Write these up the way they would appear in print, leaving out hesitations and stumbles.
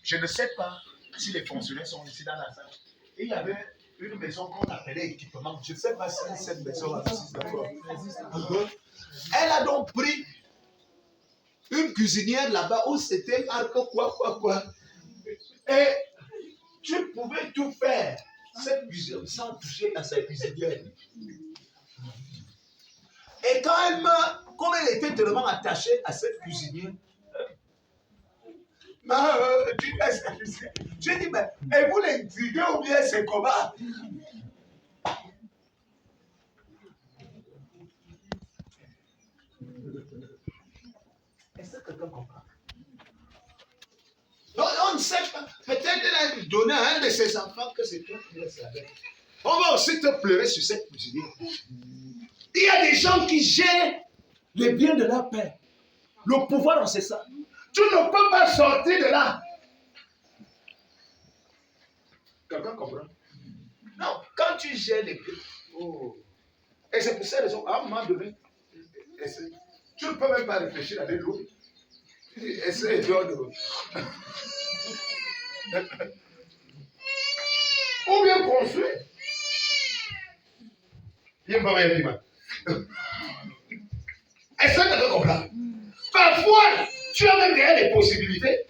Je ne sais pas si les fonctionnaires sont ici dans la salle. Et il y avait une maison qu'on appelait équipement. Je ne sais pas si cette maison existe encore. Elle a donc pris une cuisinière là-bas où c'était quoi. Et tu pouvais tout faire cette cuisine sans toucher à sa cuisinière. Et quand elle meurt, comme elle était tellement attachée à cette cuisinière, j'ai dit, mais et vous l'intriguez ou bien c'est comment? Est-ce que quelqu'un comprend? Donc, on ne sait pas. Peut-être elle a donné à un de ses enfants que c'est toi qui le savais. On va aussi te pleurer sur cette cuisinière. Il y a des gens qui gèrent les biens de leur père. Le pouvoir, c'est ça. Tu ne peux pas sortir de là. Quelqu'un comprend? Non, quand tu gères les biens. Oh. Et c'est pour ça raison, à un moment donné, tu ne peux même pas réfléchir avec l'autre. Essaye de. Ou bien construire. Il n'y a pas rien de mal. Est-ce que tu comprends? Parfois, tu as même des possibilités.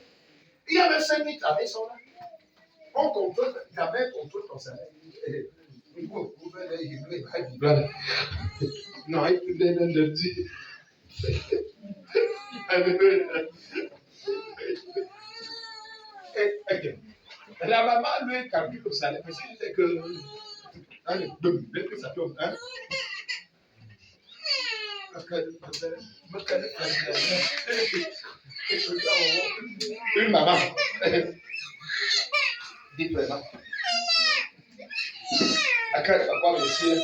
Il y a même 5 qui travaillent sur là. On contrôle, ta mère contrôle ton salaire. Non, il dit. La maman lui calcule le salaire, mais si c'est que. Allez, dès que ça tombe, hein? Une maman. Dites-le, maman. À quel papa monsieur,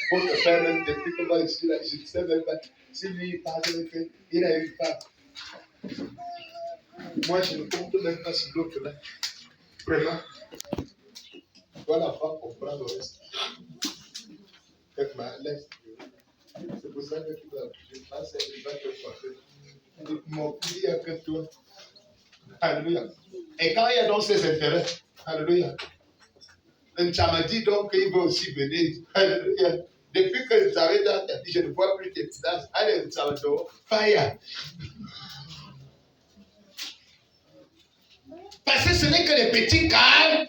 pour te faire même depuis qu'on va ici, là, je ne sais même pas si lui il parle de fait, il a eu pas. Moi, je ne compte même pas sur l'autre là. Vraiment. Voilà, pas comprendre le reste. Faites ma laisse. C'est pour ça que tu vas, je passe et il va te passer. Mon pays, il n'y a que toi. Alléluia. Et quand il y a donc ses intérêts, alléluia. Tu m'as dit donc qu'il va aussi venir. Alléluia. Depuis que tu arrives dans ta vie, je ne vois plus tes visages. Allez, ça va te fire. Parce que ce n'est que les petits calmes,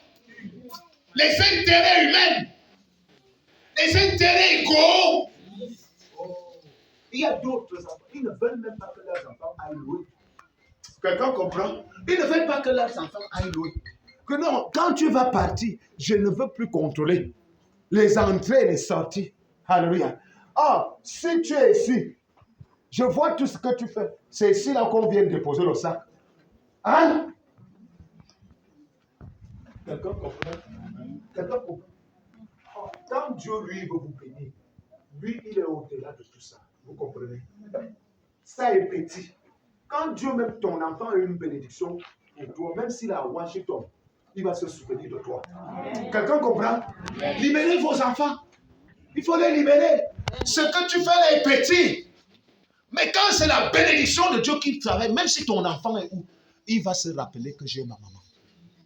les intérêts humains, les intérêts égaux. Il y a d'autres enfants, ils ne veulent même pas que leurs enfants aillent louer. Quelqu'un comprend? Ils ne veulent pas que leurs enfants aillent louer. Que non, quand tu vas partir, je ne veux plus contrôler les entrées et les sorties. Alléluia. Ah, si tu es ici, je vois tout ce que tu fais. C'est ici là qu'on vient déposer le sac. Hein? Quelqu'un comprend? Quelqu'un comprend? Oh, quand Dieu, lui, veut vous bénir, lui, il est au-delà de tout ça. Vous comprenez? Ça est petit. Quand Dieu, même ton enfant, a une bénédiction pour toi, même s'il est à Washington, il va se souvenir de toi. Quelqu'un comprend? Libérez vos enfants. Il faut les libérer. Ce que tu fais là est petit. Mais quand c'est la bénédiction de Dieu qui travaille, même si ton enfant est où, il va se rappeler que j'ai ma maman.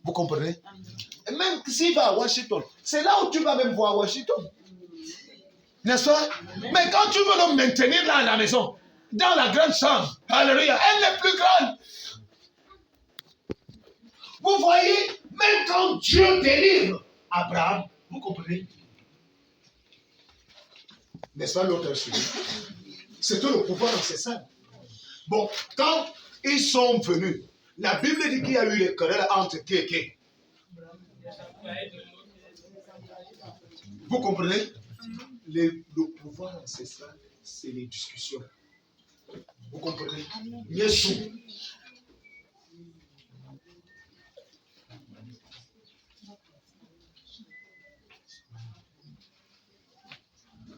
Vous comprenez? Et même s'il va à Washington, c'est là où tu vas même voir Washington. N'est-ce pas? Mais quand tu veux le maintenir là à la maison, dans la grande chambre, alléluia, elle est plus grande. Vous voyez, même quand Dieu délivre Abraham, vous comprenez? N'est-ce pas l'autre sujet? C'était le pouvoir ancestral. Bon, quand ils sont venus, la Bible dit qu'il y a eu les querelles entre qui et qui. Vous comprenez? Le pouvoir ancestral, c'est les discussions. Vous comprenez? Yeshua.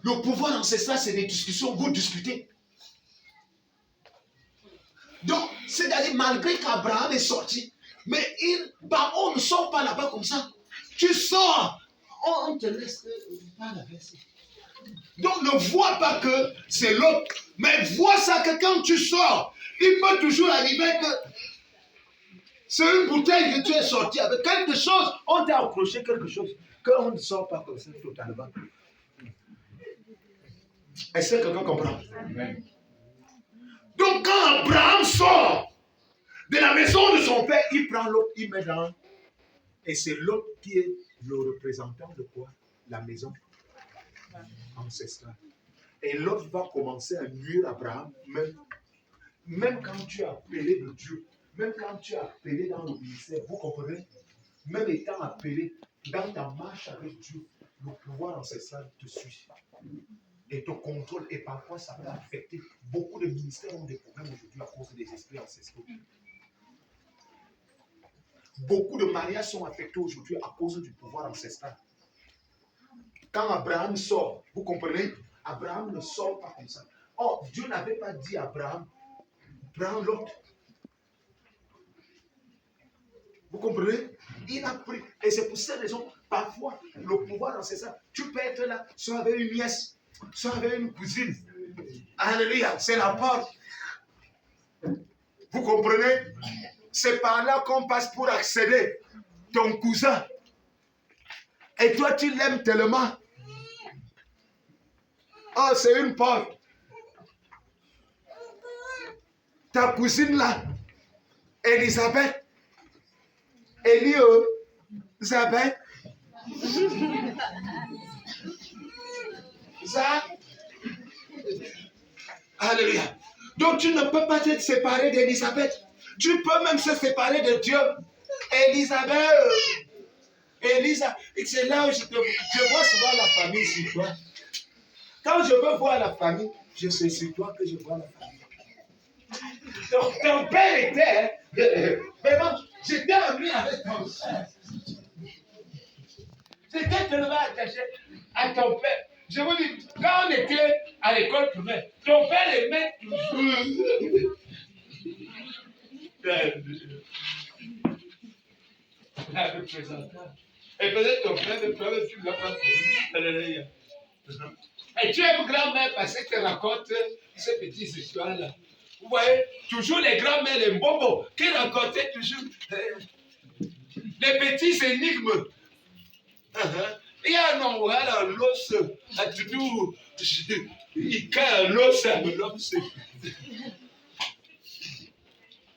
Le pouvoir ancestral, c'est des discussions. Vous discutez. Donc, c'est-à-dire, malgré qu'Abraham est sorti, mais on ne sort pas là-bas comme ça. Tu sors, on te laisse pas la verser. Donc, ne vois pas que c'est l'autre, mais vois ça que quand tu sors, il peut toujours arriver que C'est une bouteille que tu es sorti avec quelque chose. On t'a accroché quelque chose. Qu'on ne sort pas comme ça totalement. Est-ce que quelqu'un comprend? Amen. Donc quand Abraham sort de la maison de son père, il prend l'autre, il met dans. Et c'est l'autre qui est le représentant de quoi? La maison ancestrale. Et l'autre va commencer à nuire Abraham, même quand tu as appelé de Dieu, même quand tu as appelé dans le ministère, vous comprenez? Même étant appelé dans ta marche avec Dieu, le pouvoir ancestral te suit et te contrôle. Et parfois, ça peut affecter. Beaucoup de ministères ont des problèmes aujourd'hui à cause des esprits ancestraux. Beaucoup de mariages sont affectés aujourd'hui à cause du pouvoir ancestral. Quand Abraham sort, vous comprenez? Abraham ne sort pas comme ça. Oh, Dieu n'avait pas dit à Abraham, prends l'autre. Vous comprenez? Il a pris. Et c'est pour cette raison, parfois, le pouvoir ancestral, tu peux être là, soit avec une nièce, soit avec une cousine. Alléluia, c'est la porte. Vous comprenez? C'est par là qu'on passe pour accéder. Ton cousin. Et toi, tu l'aimes tellement. Oh, c'est une porte. Ta cousine là, Elisabeth. Elisabeth. Ça. Alléluia. Donc tu ne peux pas te séparer d'Elisabeth. Tu peux même se séparer de Dieu. Elisabeth. Elisa, c'est là où je vois souvent la famille sur toi. Quand je veux voir la famille, je sais sur toi que je vois la famille. Donc ton père était, vraiment, j'étais ami avec ton frère. J'étais tellement attaché à ton père. Je vous dis, quand on était à l'école primaire, ton père aimait toujours. La représentant. Et peut-être ton frère, tu ne l'as pas connu. Et tu aimes grand-mère parce qu'elle te raconte ces petites histoires-là. Vous voyez, toujours les grands-mères, les bobos, qui racontaient toujours les petits énigmes. Il y a un homme, voilà, l'os, à tout, il casse l'os à l'os.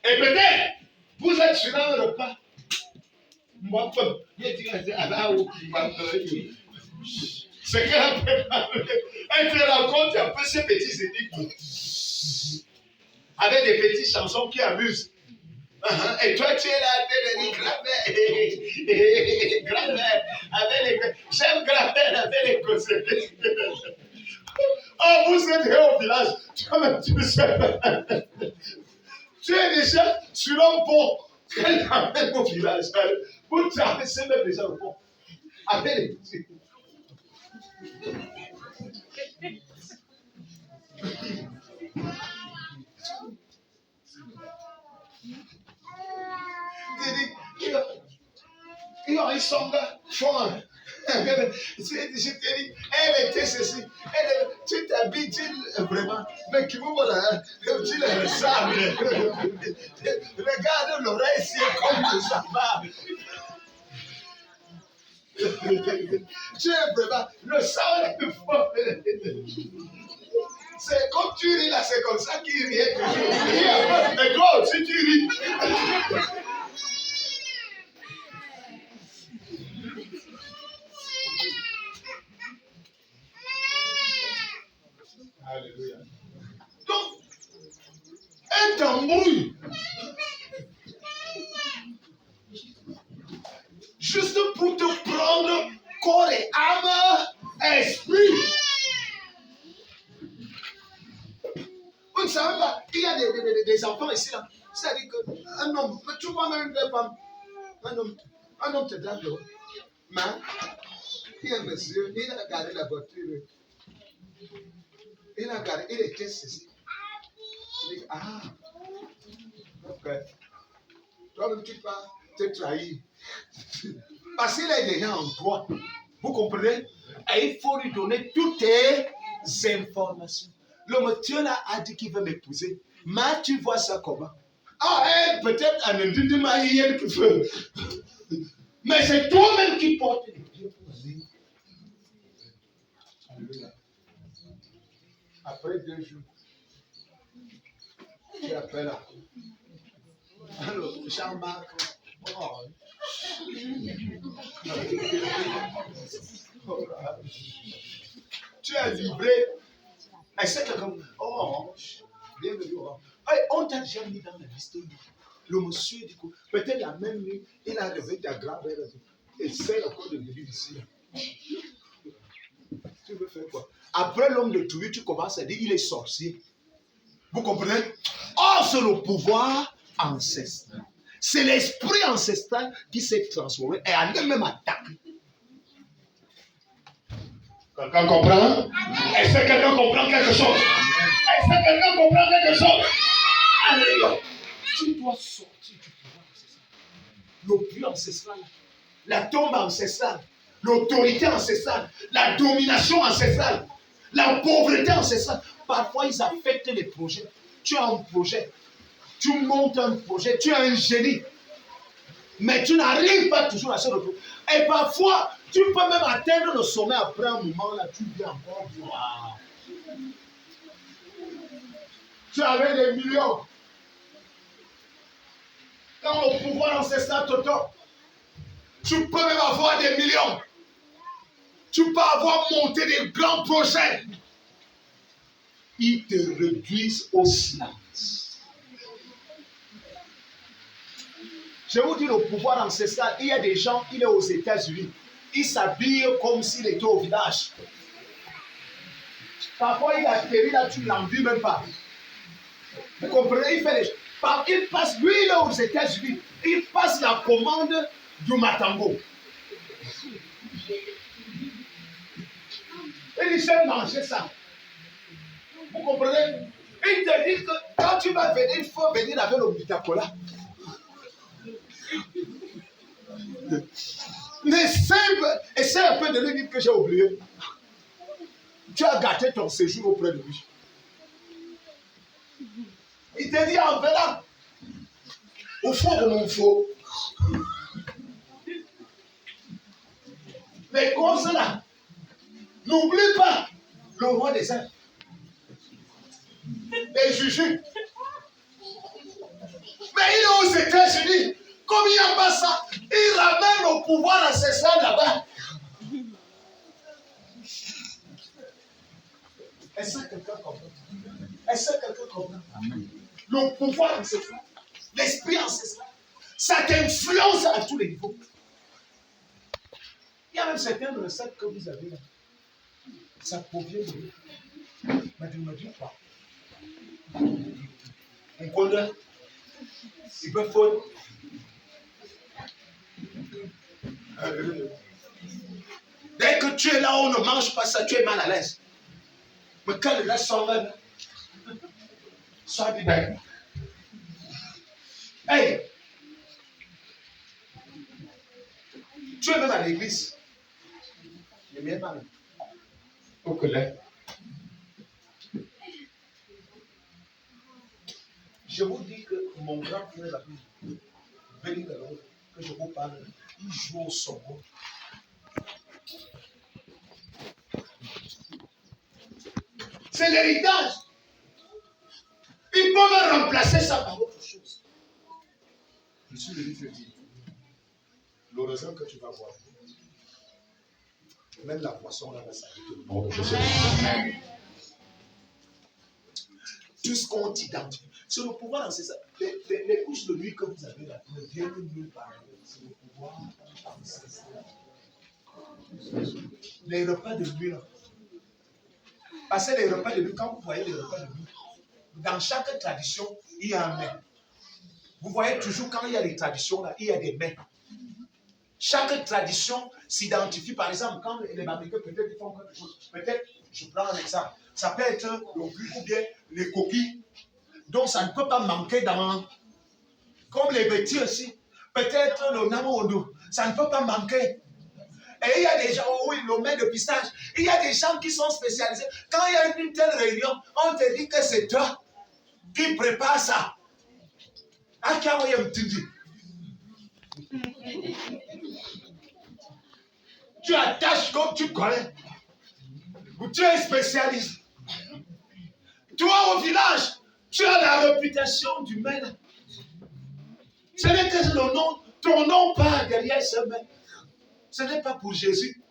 Et peut-être, vous êtes sur un repas. Moi, c'est qu'elle a préparé. Elle te raconte un peu ces petits énigmes. Avec des petites chansons qui amusent. Et toi, tu es là, tu es grand-mère. Grand-mère. J'aime grand-mère avec les conseils. Oh, vous êtes au village. Toi-même, tu le sais. Tu es déjà sur un pont. Elle t'amène au village. Vous traversez même déjà le pont. Avec les petits. Ils sont là, fort. Je t'ai dit, elle était ceci. Tu t'habilles, vraiment. Mais qui vous voilà, tu le ressembles. Regarde l'oreille, c'est comme ça va. Tu es vraiment, le sang est plus fort. C'est comme tu ris là, c'est comme ça qu'il rit toujours. Mais toi aussi tu ris. Alléluia. Donc, un tambouille. Juste pour te prendre corps et âme, esprit. Vous ne savez pas qu'il y a des enfants ici là. C'est-à-dire qu'un homme, tu vois même une femme, un homme te drague là. Mais il y a un monsieur, il a gardé la voiture. Il a gardé, il était ceci. Il dit, ah, ok. Toi-même tu vas te trahir. Parce qu'il est déjà en toi. Vous comprenez? Et il faut lui donner toutes tes informations. Le monsieur là a dit qu'il veut m'épouser. Mais tu vois ça comment? Ah, peut-être un indéniable hier qui fait. Mais c'est toi-même qui portes les pieds pour aller. Alléluia. Après 2 jours, tu appelles là. Alors, Jean-Marc, oh. Tu es livré. Et c'est quelqu'un. Oh, bienvenue. Hey, on t'a déjà mis dans la liste. Le monsieur, du coup, peut-être la même nuit, il a rêvé ta grand-mère. Et c'est encore de venir ici. Tu veux faire quoi? Après l'homme de Toulouse, tu commences à dire il est sorcier. Vous comprenez? Oh, c'est le pouvoir ancestral. C'est l'esprit ancestral qui s'est transformé et a même attaqué. Quelqu'un comprend? Est-ce que quelqu'un comprend quelque chose? Est-ce que quelqu'un comprend quelque chose? Alléluia. Tu dois sortir du pouvoir ancestral. Le puits ancestral, la tombe ancestrale, l'autorité ancestrale, la domination ancestrale, la pauvreté ancestrale. Parfois, ils affectent les projets. Tu as un projet, tu montes un projet, tu es un génie, mais tu n'arrives pas toujours à se retrouver. Et parfois, tu peux même atteindre le sommet après un moment, là, tu viens encore voir. Tu avais des millions. Quand le pouvoir ancestral te tombe, tu peux même avoir des millions. Tu peux avoir monté des grands projets. Ils te réduisent au silence. Je vous dis, le pouvoir ancestral, il y a des gens, il est aux États-Unis. Il s'habille comme s'il était au village. Parfois, il atterrit là, tu ne l'envies même pas. Vous comprenez? Il fait des... Il passe, lui, il est aux États-Unis. Il passe la commande du Matambo. Il sait manger ça. Vous comprenez? Il te dit que quand tu vas venir, il faut venir avec le Mitacola. Mais essaie un peu de lui dire que j'ai oublié. Tu as gâté ton séjour auprès de lui. Il te dit en venant, au fond de mon faux. Mais comme cela, n'oublie pas le roi des Indes. Et Juju. Mais il est aux États-Unis. Comme il n'y a pas ça, il ramène le pouvoir ancestral là-bas. Est-ce que quelqu'un comprend? Est-ce que quelqu'un comprend? Le pouvoir ancestral, l'esprit ancestral, ça t'influence à tous les niveaux. Il y a même certaines recettes que vous avez là. Ça provient de lui. Mais tu ne me dis pas. On connaît. Il peut faire. Dès que tu es là où on ne mange pas ça, tu es mal à l'aise. Mais quand le reste s'en va, sois bien. Hey! Tu es même à l'église. Ne viens pas. Au collège. Je vous dis que mon grand frère a pu venir de l'autre, que je vous parle, il joue au sommet. C'est l'héritage. Ils peuvent remplacer ça par autre chose. Je suis venu te dire, l'oraison que tu vas voir, même la poisson là va s'arrêter. Tout ce qu'on t'identifie, c'est le pouvoir ancestral. Les couches de nuit que vous avez là ne viennent nulle part. C'est le pouvoir ancestral. Les repas de nuit là. Parce que les repas de nuit, quand vous voyez les repas de nuit, dans chaque tradition, il y a un mets. Vous voyez toujours quand il y a des traditions là, il y a des mets. Chaque tradition s'identifie, par exemple, quand les Américains peut-être ils font quelque chose. Peut-être, je prends un exemple, ça peut être le plus ou bien les coquilles. Donc ça ne peut pas manquer dans. Comme les bêtis aussi. Peut-être le namondo, ça ne peut pas manquer. Et il y a des gens, oui, le mets de pistache. Il y a des gens qui sont spécialisés. Quand il y a une telle réunion, on te dit que c'est toi qui prépare ça. Tu attaches comme tu connais. Tu es spécialiste. Toi, au village, tu as la réputation du maître. Ce n'est que ton nom part derrière ce maître. Ce n'est pas pour Jésus.